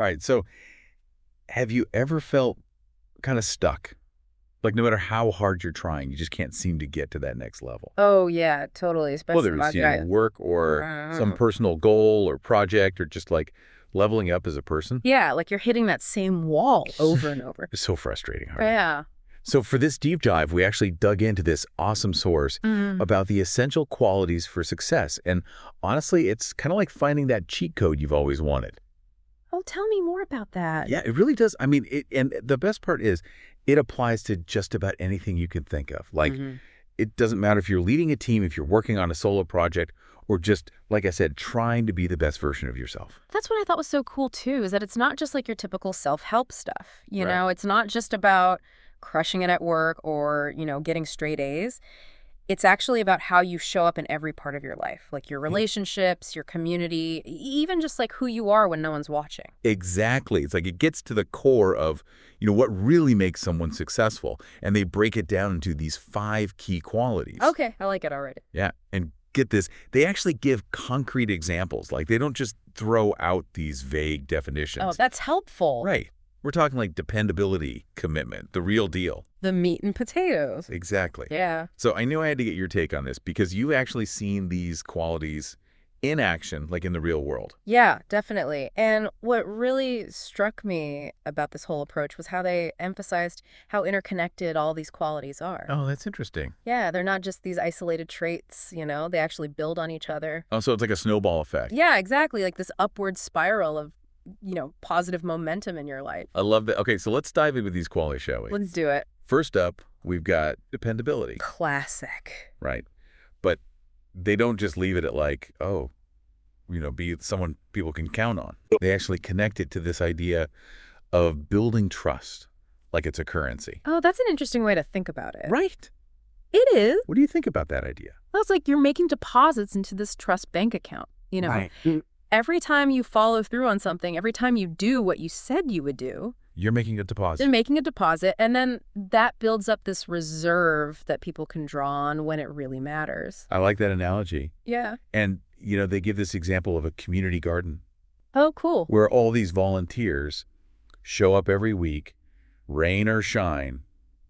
All right. So have you ever felt kind of stuck? Like no matter how hard you're trying, you just can't seem to get to that next level. Oh, yeah, totally, Whether especially it's, my guy. work or some personal goal or project or just like leveling up as a person. Yeah, like you're hitting that same wall over and over. It's so frustrating. Harvey. Yeah. So for this deep dive, we actually dug into this awesome source Mm. about the essential qualities for success. And honestly, it's kind of like finding that cheat code you've always wanted. Oh, tell me more about that. Yeah, it really does. I mean, and the best part is it applies to just about anything you can think of. Like, it doesn't matter if you're leading a team, if you're working on a solo project, or just, like I said, trying to be the best version of yourself. That's what I thought was so cool, too, is that it's not just like your typical self-help stuff. You Right. know, it's not just about crushing it at work or, getting straight A's. It's actually about how you show up in every part of your life, like your relationships, your community, even just like who you are when no one's watching. Exactly. It's like it gets to the core of, what really makes someone successful. And they break it down into these 5 key qualities. Okay, I like it already. Yeah. And get this, they actually give concrete examples. Like they don't just throw out these vague definitions. Oh, that's helpful. Right. We're talking like dependability, commitment, the real deal. The meat and potatoes. Exactly. Yeah. So I knew I had to get your take on this because you've actually seen these qualities in action, like in the real world. Yeah, definitely. And what really struck me about this whole approach was how they emphasized how interconnected all these qualities are. Oh, that's interesting. Yeah, they're not just these isolated traits, they actually build on each other. Oh, so it's like a snowball effect. Yeah, exactly. Like this upward spiral of, positive momentum in your life. I love that. Okay, so let's dive in with these qualities, shall we? Let's do it. First up, we've got dependability. Classic. Right. But they don't just leave it at like, be someone people can count on. They actually connect it to this idea of building trust, like it's a currency. Oh, that's an interesting way to think about it. Right. It is. What do you think about that idea? Well, it's like you're making deposits into this trust bank account, Right. Every time you follow through on something, every time you do what you said you would do, You're making a deposit. you're making a deposit, and then that builds up this reserve that people can draw on when it really matters. I like that analogy. Yeah. And, they give this example of a community garden Oh, cool. where all these volunteers show up every week, rain or shine,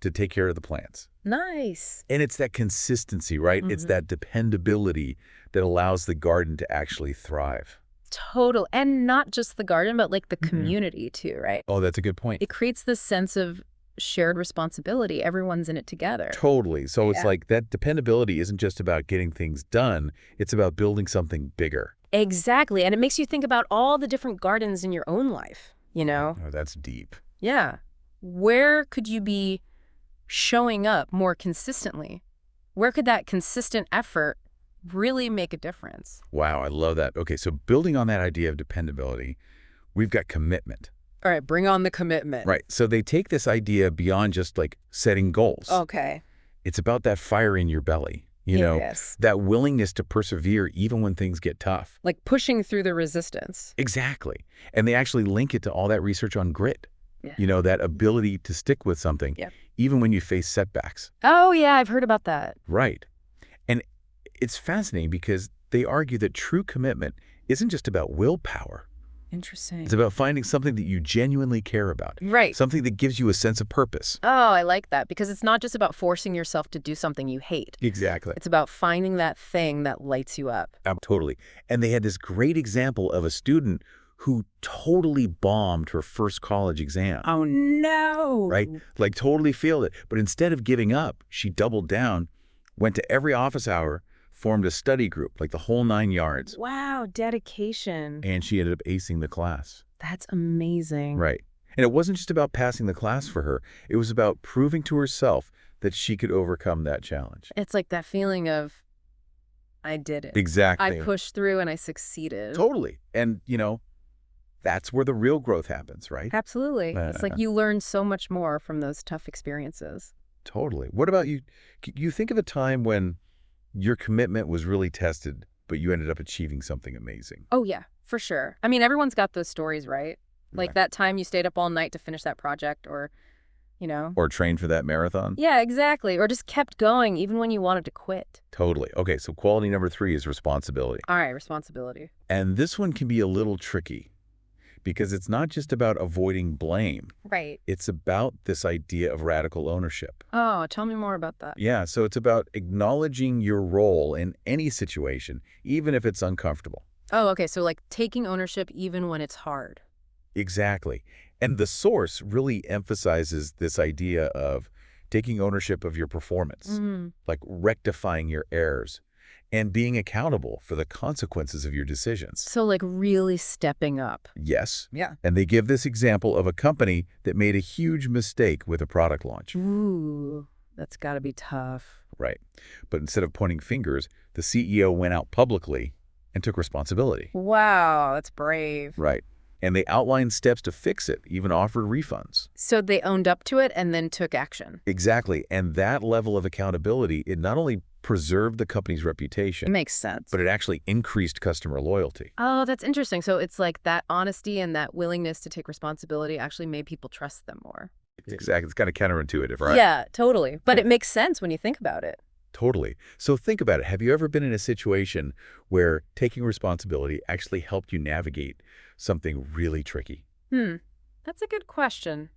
to take care of the plants. Nice. And it's that consistency, right? It's that dependability that allows the garden to actually thrive. Total. And not just the garden, but like the community too, right? Oh, that's a good point. It creates this sense of shared responsibility. Everyone's in it together. Totally. So it's Yeah. like that dependability isn't just about getting things done. It's about building something bigger. Exactly. And it makes you think about all the different gardens in your own life, Oh, that's deep. Yeah. Where could you be showing up more consistently? Where could that consistent effort really make a difference? Wow, I love that. Okay, so building on that idea of dependability, we've got commitment. All right, bring on the commitment. Right. So they take this idea beyond just like setting goals. Okay. It's about that fire in your belly, Yes. that willingness to persevere even when things get tough. Like pushing through the resistance. Exactly. And they actually link it to all that research on grit. Yeah. That ability to stick with something, Yep. even when you face setbacks. Oh, yeah, I've heard about that. Right. And it's fascinating because they argue that true commitment isn't just about willpower. Interesting. It's about finding something that you genuinely care about. Right. Something that gives you a sense of purpose. Oh, I like that because it's not just about forcing yourself to do something you hate. Exactly. It's about finding that thing that lights you up. Totally. And they had this great example of a student who totally bombed her first college exam. Oh, no. Right? Like totally failed it. But instead of giving up, she doubled down, went to every office hour, formed a study group, like the whole 9 yards. Wow, dedication. And she ended up acing the class. That's amazing. Right. And it wasn't just about passing the class for her. It was about proving to herself that she could overcome that challenge. It's like that feeling of, I did it. Exactly. I pushed through and I succeeded. Totally. And, that's where the real growth happens, right? Absolutely. It's like you learn so much more from those tough experiences. Totally. What about you? You think of a time when your commitment was really tested, but you ended up achieving something amazing. Oh, yeah, for sure. I mean, everyone's got those stories, right? Like Right. that time you stayed up all night to finish that project or, Or trained for that marathon? Yeah, exactly. Or just kept going even when you wanted to quit. Totally. Okay, so quality number 3 is responsibility. All right, responsibility. And this one can be a little tricky because it's not just about avoiding blame. Right. It's about this idea of radical ownership. Oh, tell me more about that. Yeah, so it's about acknowledging your role in any situation, even if it's uncomfortable. Oh, okay. So like taking ownership even when it's hard. Exactly. And the source really emphasizes this idea of taking ownership of your performance, like rectifying your errors and being accountable for the consequences of your decisions. So like really stepping up. Yes. Yeah. And they give this example of a company that made a huge mistake with a product launch. Ooh, that's got to be tough. Right. But instead of pointing fingers, the CEO went out publicly and took responsibility. Wow, that's brave. Right. And they outlined steps to fix it, even offered refunds. So they owned up to it and then took action. Exactly. And that level of accountability, it not only preserved the company's reputation, It makes sense. but it actually increased customer loyalty. Oh, that's interesting. So it's like that honesty and that willingness to take responsibility actually made people trust them more. Exactly. It's kind of counterintuitive, right? Yeah, totally. But it makes sense when you think about it. Totally. So think about it. Have you ever been in a situation where taking responsibility actually helped you navigate something really tricky? That's a good question.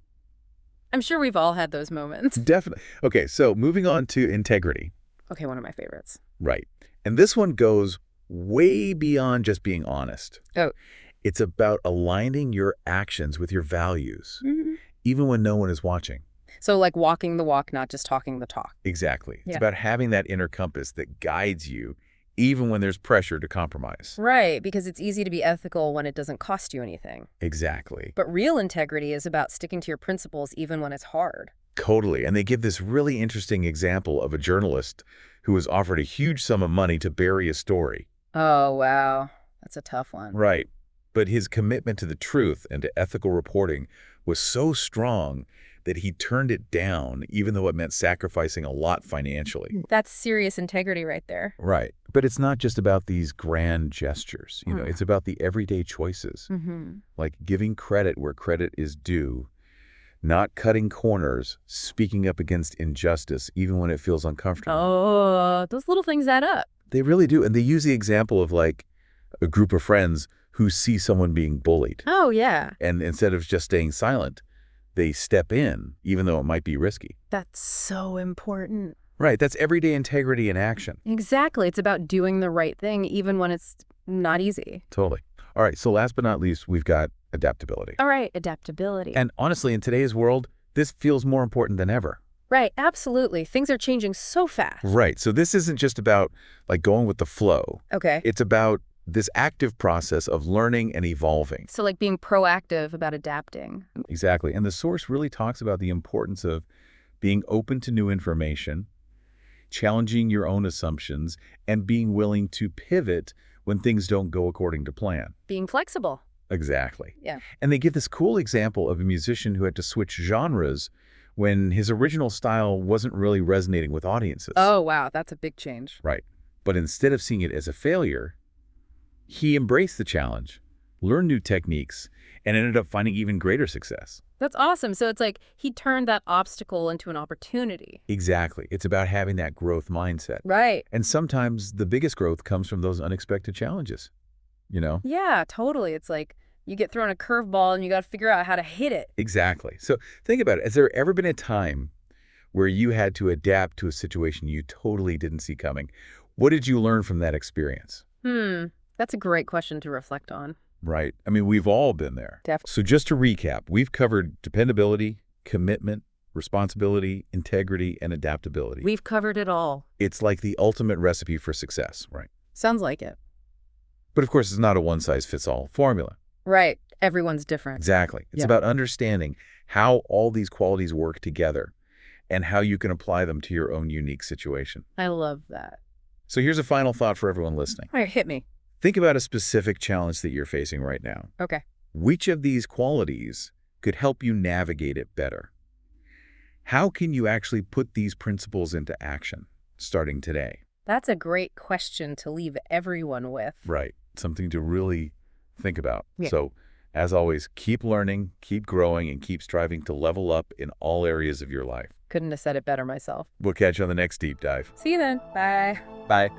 I'm sure we've all had those moments. Definitely. Okay, so moving on to integrity. Okay, one of my favorites. Right. And this one goes way beyond just being honest. Oh. It's about aligning your actions with your values, even when no one is watching. So like walking the walk, not just talking the talk. Exactly. It's Yeah. about having that inner compass that guides you even when there's pressure to compromise. Right, because it's easy to be ethical when it doesn't cost you anything. Exactly. But real integrity is about sticking to your principles even when it's hard. Totally. And they give this really interesting example of a journalist who was offered a huge sum of money to bury a story. Oh, wow. That's a tough one. Right. But his commitment to the truth and to ethical reporting was so strong that he turned it down, even though it meant sacrificing a lot financially. That's serious integrity right there. Right. But it's not just about these grand gestures. It's about the everyday choices, like giving credit where credit is due, not cutting corners, speaking up against injustice, even when it feels uncomfortable. Oh, those little things add up. They really do. And they use the example of like a group of friends who see someone being bullied. Oh, yeah. And instead of just staying silent, they step in, even though it might be risky. That's so important. Right. That's everyday integrity in action. Exactly. It's about doing the right thing even when it's not easy. Totally. All right. So last but not least, we've got adaptability. All right, adaptability. And honestly, in today's world, this feels more important than ever. Right, absolutely. Things are changing so fast. Right. So this isn't just about like going with the flow. Okay. It's about this active process of learning and evolving. So like being proactive about adapting. Exactly. And the source really talks about the importance of being open to new information, challenging your own assumptions, and being willing to pivot when things don't go according to plan. Being flexible. Exactly. Yeah. And they give this cool example of a musician who had to switch genres when his original style wasn't really resonating with audiences. Oh, wow. That's a big change. Right. But instead of seeing it as a failure, he embraced the challenge, learned new techniques, and ended up finding even greater success. That's awesome. So it's like he turned that obstacle into an opportunity. Exactly. It's about having that growth mindset. Right. And sometimes the biggest growth comes from those unexpected challenges, Yeah, totally. It's like you get thrown a curveball and you got to figure out how to hit it. Exactly. So think about it. Has there ever been a time where you had to adapt to a situation you totally didn't see coming? What did you learn from that experience? That's a great question to reflect on. Right. I mean, we've all been there. Definitely. So just to recap, we've covered dependability, commitment, responsibility, integrity, and adaptability. We've covered it all. It's like the ultimate recipe for success, right? Sounds like it. But of course, it's not a one-size-fits-all formula. Right. Everyone's different. Exactly. It's Yeah. about understanding how all these qualities work together and how you can apply them to your own unique situation. I love that. So here's a final thought for everyone listening. All right, hit me. Think about a specific challenge that you're facing right now. Okay. Which of these qualities could help you navigate it better? How can you actually put these principles into action starting today? That's a great question to leave everyone with. Right. Something to really think about. Yeah. So, as always, keep learning, keep growing, and keep striving to level up in all areas of your life. Couldn't have said it better myself. We'll catch you on the next deep dive. See you then. Bye. Bye.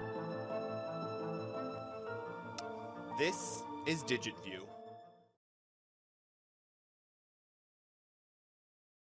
This is DigitView.